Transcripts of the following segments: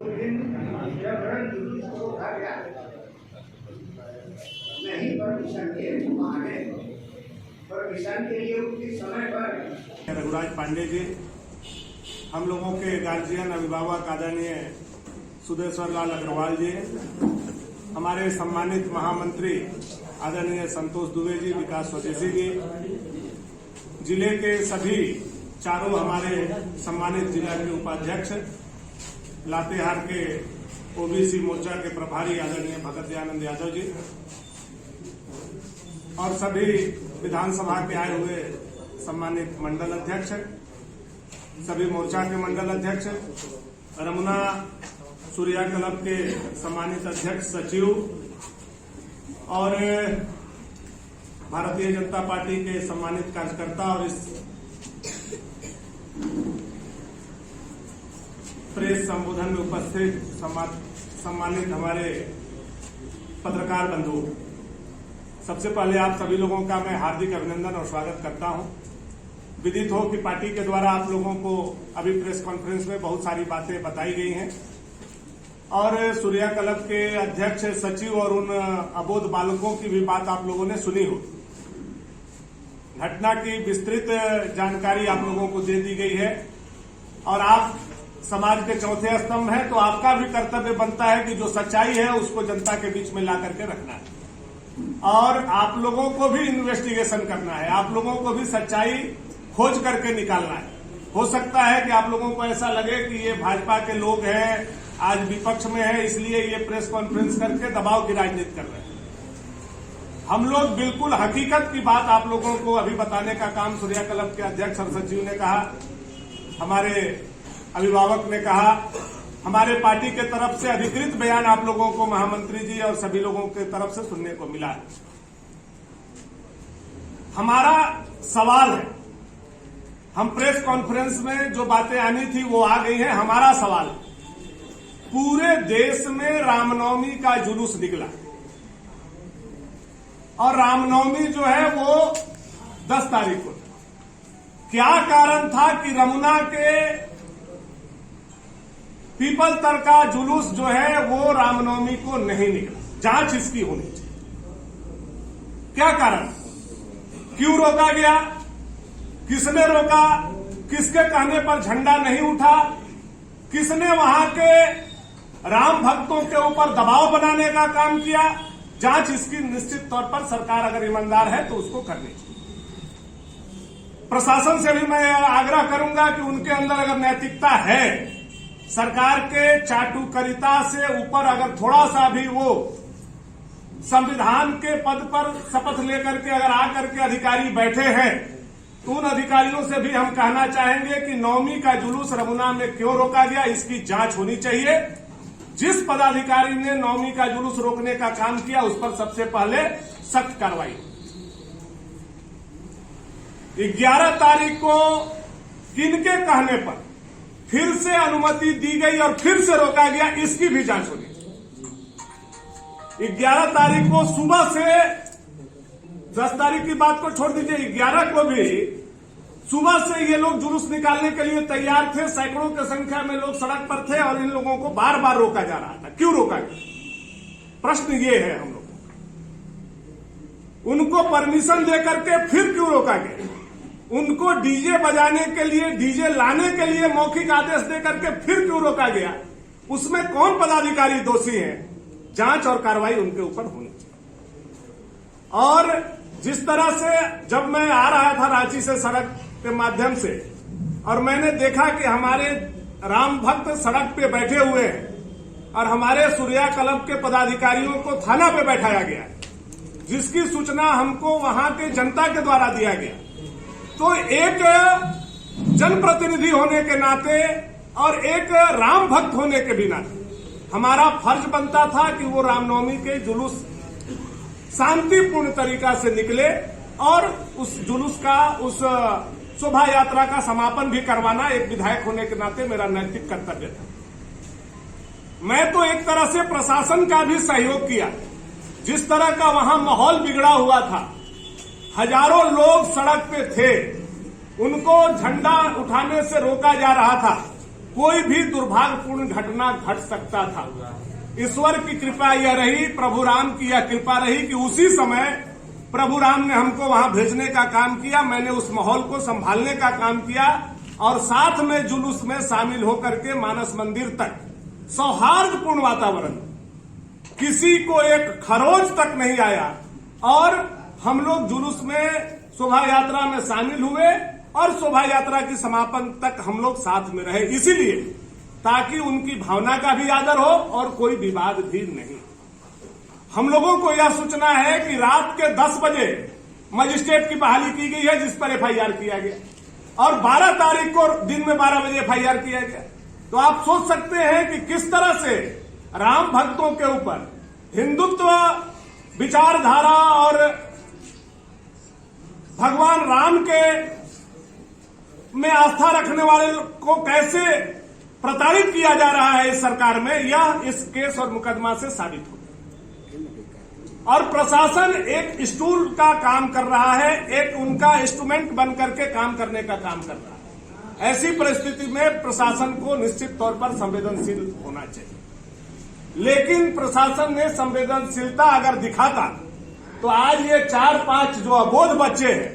नहीं परमिशन के मांगे परमिशन के लिए उसी समय पर रघुराज पांडे जी, हम लोगों के गार्जियन अभिभावक आदरणीय सुदेश्वर लाल अग्रवाल जी, हमारे सम्मानित महामंत्री आदरणीय संतोष दुबे जी, विकास स्वदेशी जी, जिले के सभी चारों हमारे सम्मानित जिला के उपाध्यक्ष, लातेहार के ओबीसी मोर्चा के प्रभारी आदरणीय भगत दयानंद यादव जी और सभी विधानसभा के आए हुए सम्मानित मंडल अध्यक्ष, सभी मोर्चा के मंडल अध्यक्ष, रमुना सूर्या क्लब के सम्मानित अध्यक्ष सचिव और भारतीय जनता पार्टी के सम्मानित कार्यकर्ता और इस प्रेस संबोधन में उपस्थित सम्मानित हमारे पत्रकार बंधु, सबसे पहले आप सभी लोगों का मैं हार्दिक अभिनंदन और स्वागत करता हूं। विदित हो कि पार्टी के द्वारा आप लोगों को अभी प्रेस कॉन्फ्रेंस में बहुत सारी बातें बताई गई हैं और सूर्या क्लब के अध्यक्ष, सचिव और उन अबोध बालकों की भी बात आप लोगों ने सुनी हो। घटना की विस्तृत जानकारी आप लोगों को दे दी गई है और आप समाज के चौथे स्तंभ हैं, तो आपका भी कर्तव्य बनता है कि जो सच्चाई है उसको जनता के बीच में ला करके रखना है और आप लोगों को भी इन्वेस्टिगेशन करना है, आप लोगों को भी सच्चाई खोज करके निकालना है। हो सकता है कि आप लोगों को ऐसा लगे कि ये भाजपा के लोग हैं, आज विपक्ष में है, इसलिए ये प्रेस कॉन्फ्रेंस करके दबाव की राजनीति कर रहे हैं। हम लोग बिल्कुल हकीकत की बात आप लोगों को अभी बताने का काम सूर्या क्लब के अध्यक्ष और सचिव ने कहा, हमारे अभिभावक ने कहा, हमारे पार्टी के तरफ से अधिकृत बयान आप लोगों को महामंत्री जी और सभी लोगों के तरफ से सुनने को मिला है। हमारा सवाल है, हम प्रेस कॉन्फ्रेंस में जो बातें आनी थी वो आ गई हैं। हमारा सवाल है, पूरे देश में रामनवमी का जुलूस निकला और रामनवमी जो है वो 10 तारीख को, क्या कारण था कि रमुना के पीपल तर का जुलूस जो है वो रामनवमी को नहीं निकला? जांच इसकी होनी चाहिए। क्या कारण, क्यों रोका गया, किसने रोका, किसके कहने पर झंडा नहीं उठा, किसने वहां के राम भक्तों के ऊपर दबाव बनाने का काम किया? जांच इसकी निश्चित तौर पर सरकार अगर ईमानदार है तो उसको करनी चाहिए। प्रशासन से भी मैं आग्रह करूंगा कि उनके अंदर अगर नैतिकता है, सरकार के चाटुकारिता से ऊपर अगर थोड़ा सा भी वो संविधान के पद पर शपथ लेकर के अगर आकर के अधिकारी बैठे हैं, तो उन अधिकारियों से भी हम कहना चाहेंगे कि नवमी का जुलूस रमुना में क्यों रोका गया, इसकी जांच होनी चाहिए। जिस पदाधिकारी ने नवमी का जुलूस रोकने का काम किया उस पर सबसे पहले सख्त कार्रवाई। 11 तारीख को किनके कहने पर फिर से अनुमति दी गई और फिर से रोका गया, इसकी भी जांच होनी। 11 तारीख को सुबह से, 10 तारीख की बात को छोड़ दीजिए, 11 को भी सुबह से ये लोग जुलूस निकालने के लिए तैयार थे। सैकड़ों की संख्या में लोग सड़क पर थे और इन लोगों को बार बार रोका जा रहा था। क्यों रोका गया? प्रश्न ये है हम लोग, उनको परमिशन देकर के फिर क्यों रोका गया? उनको डीजे बजाने के लिए, डीजे लाने के लिए मौखिक आदेश देकर के फिर क्यों रोका गया? उसमें कौन पदाधिकारी दोषी हैं? जांच और कार्रवाई उनके ऊपर होनी चाहिए। और जिस तरह से जब मैं आ रहा था रांची से सड़क के माध्यम से और मैंने देखा कि हमारे राम भक्त सड़क पे बैठे हुए हैं और हमारे सूर्या क्लब के पदाधिकारियों को थाना पे बैठाया गया, जिसकी सूचना हमको वहां के जनता के द्वारा दिया गया, तो एक जनप्रतिनिधि होने के नाते और एक राम भक्त होने के भी नाते हमारा फर्ज बनता था कि वो रामनवमी के जुलूस शांतिपूर्ण तरीका से निकले और उस जुलूस का, उस शोभा यात्रा का समापन भी करवाना एक विधायक होने के नाते मेरा नैतिक कर्तव्य था। मैं तो एक तरह से प्रशासन का भी सहयोग किया। जिस तरह का वहां माहौल बिगड़ा हुआ था, हजारों लोग सड़क पे थे, उनको झंडा उठाने से रोका जा रहा था, कोई भी दुर्भाग्यपूर्ण घटना घट सकता था। ईश्वर की कृपा यह रही, प्रभु राम की यह कृपा रही कि उसी समय प्रभु राम ने हमको वहां भेजने का काम किया। मैंने उस माहौल को संभालने का काम किया और साथ में जुलूस में शामिल होकर के मानस मंदिर तक सौहार्दपूर्ण वातावरण, किसी को एक खरोच तक नहीं आया और हम लोग जुलूस में शोभा यात्रा में शामिल हुए और शोभा यात्रा की समापन तक हम लोग साथ में रहे, इसीलिए ताकि उनकी भावना का भी आदर हो और कोई विवाद भी नहीं। हम लोगों को यह सूचना है कि रात के 10 बजे मजिस्ट्रेट की बहाली की गई है, जिस पर एफआईआर किया गया और 12 तारीख को दिन में 12 बजे एफआईआर किया गया। तो आप सोच सकते हैं कि किस तरह से राम भक्तों के ऊपर हिंदुत्व विचारधारा और भगवान राम के में आस्था रखने वाले को कैसे प्रताड़ित किया जा रहा है इस सरकार में, यह इस केस और मुकदमा से साबित हो। और प्रशासन एक स्टूल का काम कर रहा है, एक उनका इंस्ट्रूमेंट बन करके काम करने का काम कर रहा है। ऐसी परिस्थिति में प्रशासन को निश्चित तौर पर संवेदनशील होना चाहिए, लेकिन प्रशासन ने संवेदनशीलता अगर दिखाता तो आज ये 4-5 जो अबोध बच्चे हैं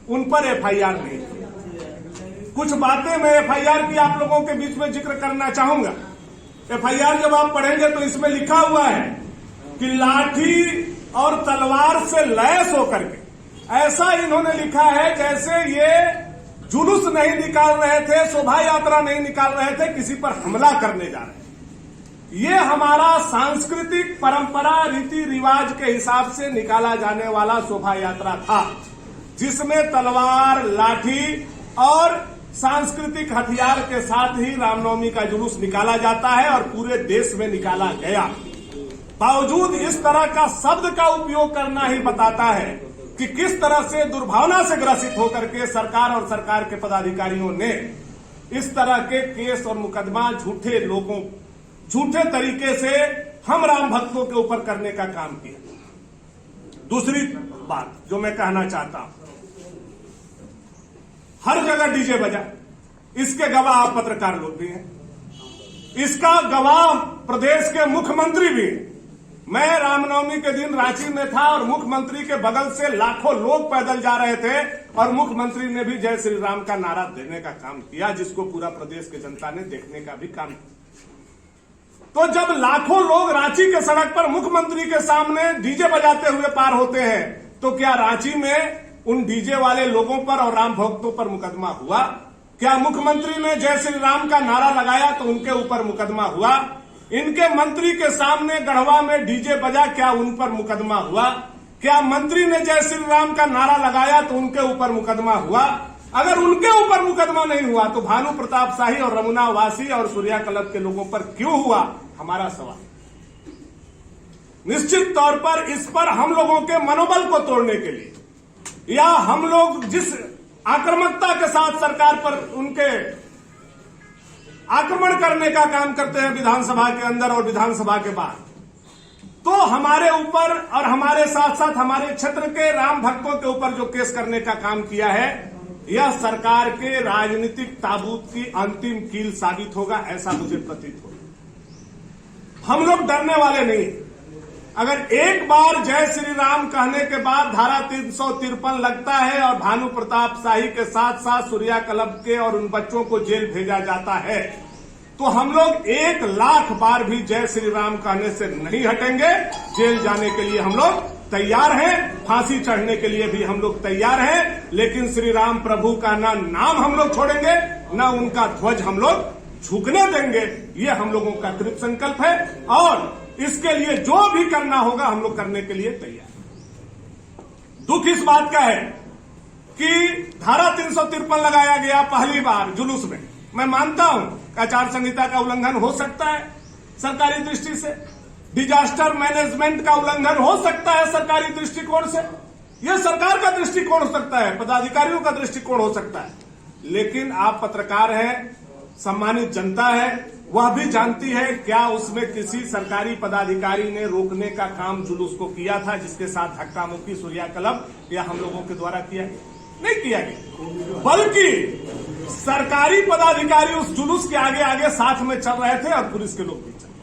उन पर एफआईआर नहीं थी। कुछ बातें मैं एफआईआर की आप लोगों के बीच में जिक्र करना चाहूंगा। एफआईआर जब आप पढ़ेंगे तो इसमें लिखा हुआ है कि लाठी और तलवार से लैस होकर के, ऐसा इन्होंने लिखा है जैसे ये जुलूस नहीं निकाल रहे थे, शोभा यात्रा नहीं निकाल रहे थे, किसी पर हमला करने जा रहे थे। ये हमारा सांस्कृतिक परंपरा रीति रिवाज के हिसाब से निकाला जाने वाला शोभा यात्रा था, जिसमें तलवार, लाठी और सांस्कृतिक हथियार के साथ ही रामनवमी का जुलूस निकाला जाता है और पूरे देश में निकाला गया। बावजूद इस तरह का शब्द का उपयोग करना ही बताता है कि किस तरह से दुर्भावना से ग्रसित होकर के सरकार और सरकार के पदाधिकारियों ने इस तरह के केस और मुकदमा झूठे तरीके से हम राम भक्तों के ऊपर करने का काम किया। दूसरी बात जो मैं कहना चाहता हूं, हर जगह डीजे बजा, इसके गवाह आप पत्रकार लोग भी हैं, इसका गवाह प्रदेश के मुख्यमंत्री भी हैं। मैं रामनवमी के दिन रांची में था और मुख्यमंत्री के बगल से लाखों लोग पैदल जा रहे थे और मुख्यमंत्री ने भी जय श्री राम का नारा देने का काम किया, जिसको पूरा प्रदेश की जनता ने देखने का भी काम किया। तो जब लाखों लोग रांची के सड़क पर मुख्यमंत्री के सामने डीजे बजाते हुए पार होते हैं, तो क्या रांची में उन डीजे वाले लोगों पर और राम भक्तों पर मुकदमा हुआ? क्या मुख्यमंत्री ने जय श्री राम का नारा लगाया तो उनके ऊपर मुकदमा हुआ? इनके मंत्री के सामने गढ़वा में डीजे बजा, क्या उन पर मुकदमा हुआ? क्या मंत्री ने जय श्री राम का नारा लगाया तो उनके ऊपर मुकदमा हुआ? अगर उनके ऊपर मुकदमा नहीं हुआ तो भानु प्रताप शाही और रमुना वासी और सूर्या क्लब के लोगों पर क्यों हुआ? हमारा सवाल। निश्चित तौर पर इस पर हम लोगों के मनोबल को तोड़ने के लिए या हम लोग जिस आक्रामकता के साथ सरकार पर उनके आक्रमण करने का काम करते हैं विधानसभा के अंदर और विधानसभा के बाहर, तो हमारे ऊपर और हमारे साथ साथ हमारे क्षेत्र के राम भक्तों के ऊपर जो केस करने का काम किया है, यह सरकार के राजनीतिक ताबूत की अंतिम कील साबित होगा, ऐसा मुझे प्रतीत होगा। हम लोग डरने वाले नहीं। अगर एक बार जय श्री राम कहने के बाद धारा 353 लगता है और भानु प्रताप शाही के साथ साथ सूर्या क्लब के और उन बच्चों को जेल भेजा जाता है, तो हम लोग 1 लाख बार भी जय श्री राम कहने से नहीं हटेंगे। जेल जाने के लिए हम लोग तैयार हैं, फांसी चढ़ने के लिए भी हम लोग तैयार हैं, लेकिन श्री राम प्रभु का ना नाम हम लोग छोड़ेंगे, ना उनका ध्वज हम लोग झुकने देंगे। ये हम लोगों का दृढ़ संकल्प है और इसके लिए जो भी करना होगा हम लोग करने के लिए तैयार। दुख इस बात का है कि धारा 353 लगाया गया पहली बार जुलूस में। मैं मानता हूं कि आचार संहिता का उल्लंघन हो सकता है सरकारी दृष्टि से, डिजास्टर मैनेजमेंट का उल्लंघन हो सकता है सरकारी दृष्टिकोण से, यह सरकार का दृष्टिकोण हो सकता है, पदाधिकारियों का दृष्टिकोण हो सकता है, लेकिन आप पत्रकार हैं, सम्मानित जनता है, वह भी जानती है क्या उसमें किसी सरकारी पदाधिकारी ने रोकने का काम जुलूस को किया था, जिसके साथ धक्का मुक्की सूर्या क्लब या हम लोगों के द्वारा किया गया? नहीं किया गया। बल्कि सरकारी पदाधिकारी उस जुलूस के आगे आगे साथ में चल रहे थे और पुलिस के लोग भी चल रहे।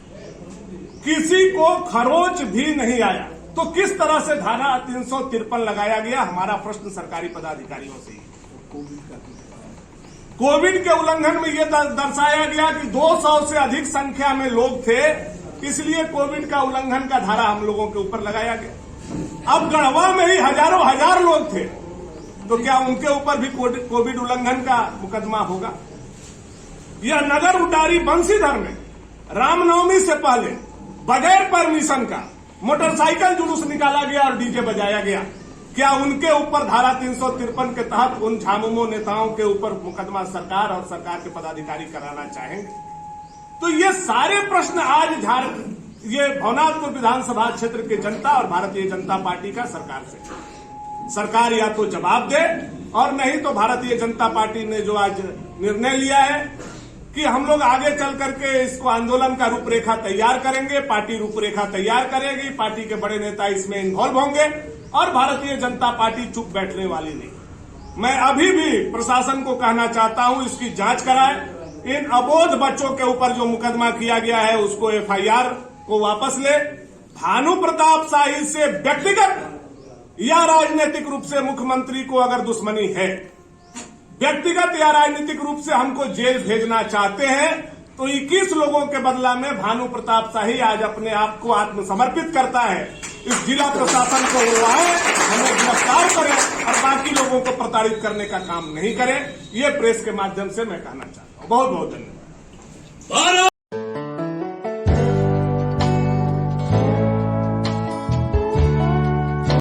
किसी को खरोच भी नहीं आया। तो किस तरह से धारा 353 लगाया गया? हमारा प्रश्न सरकारी पदाधिकारियों से। कोविड के उल्लंघन में यह दर्शाया गया कि 200 से अधिक संख्या में लोग थे, इसलिए कोविड का उल्लंघन का धारा हम लोगों के ऊपर लगाया गया। अब गढ़वा में ही हजारों हजार लोग थे, तो क्या उनके ऊपर भी कोविड उल्लंघन का मुकदमा होगा? यह नगर उटारी बंसीधर में रामनवमी से पहले बगैर परमिशन का मोटरसाइकिल जुलूस निकाला गया और डीजे बजाया गया। क्या उनके ऊपर धारा 353 के तहत उन झामुमो नेताओं के ऊपर मुकदमा सरकार और सरकार के पदाधिकारी कराना चाहेंगे? तो ये सारे प्रश्न आज ये भवनाथपुर विधानसभा क्षेत्र के जनता और भारतीय जनता पार्टी का सरकार से। सरकार या तो जवाब दे, और नहीं तो भारतीय जनता पार्टी ने जो आज निर्णय लिया है कि हम लोग आगे चल करके इसको आंदोलन का रूपरेखा तैयार करेंगे, पार्टी रूपरेखा तैयार करेगी, पार्टी के बड़े नेता इसमें इन्वॉल्व होंगे और भारतीय जनता पार्टी चुप बैठने वाली नहीं। मैं अभी भी प्रशासन को कहना चाहता हूं, इसकी जांच कराए। इन अबोध बच्चों के ऊपर जो मुकदमा किया गया है उसको एफआईआर को वापस ले। भानु प्रताप शाही से व्यक्तिगत या राजनीतिक रूप से मुख्यमंत्री को अगर दुश्मनी है, व्यक्तिगत या राजनीतिक रूप से हमको जेल भेजना चाहते हैं, तो 21 लोगों के बदला में भानु प्रताप शाही आज अपने आप को आत्मसमर्पित करता है। इस जिला प्रशासन को वो आए, हमें गिरफ्तार करें और बाकी लोगों को प्रताड़ित करने का काम नहीं करें। ये प्रेस के माध्यम से मैं कहना चाहता हूं। बहुत बहुत धन्यवाद।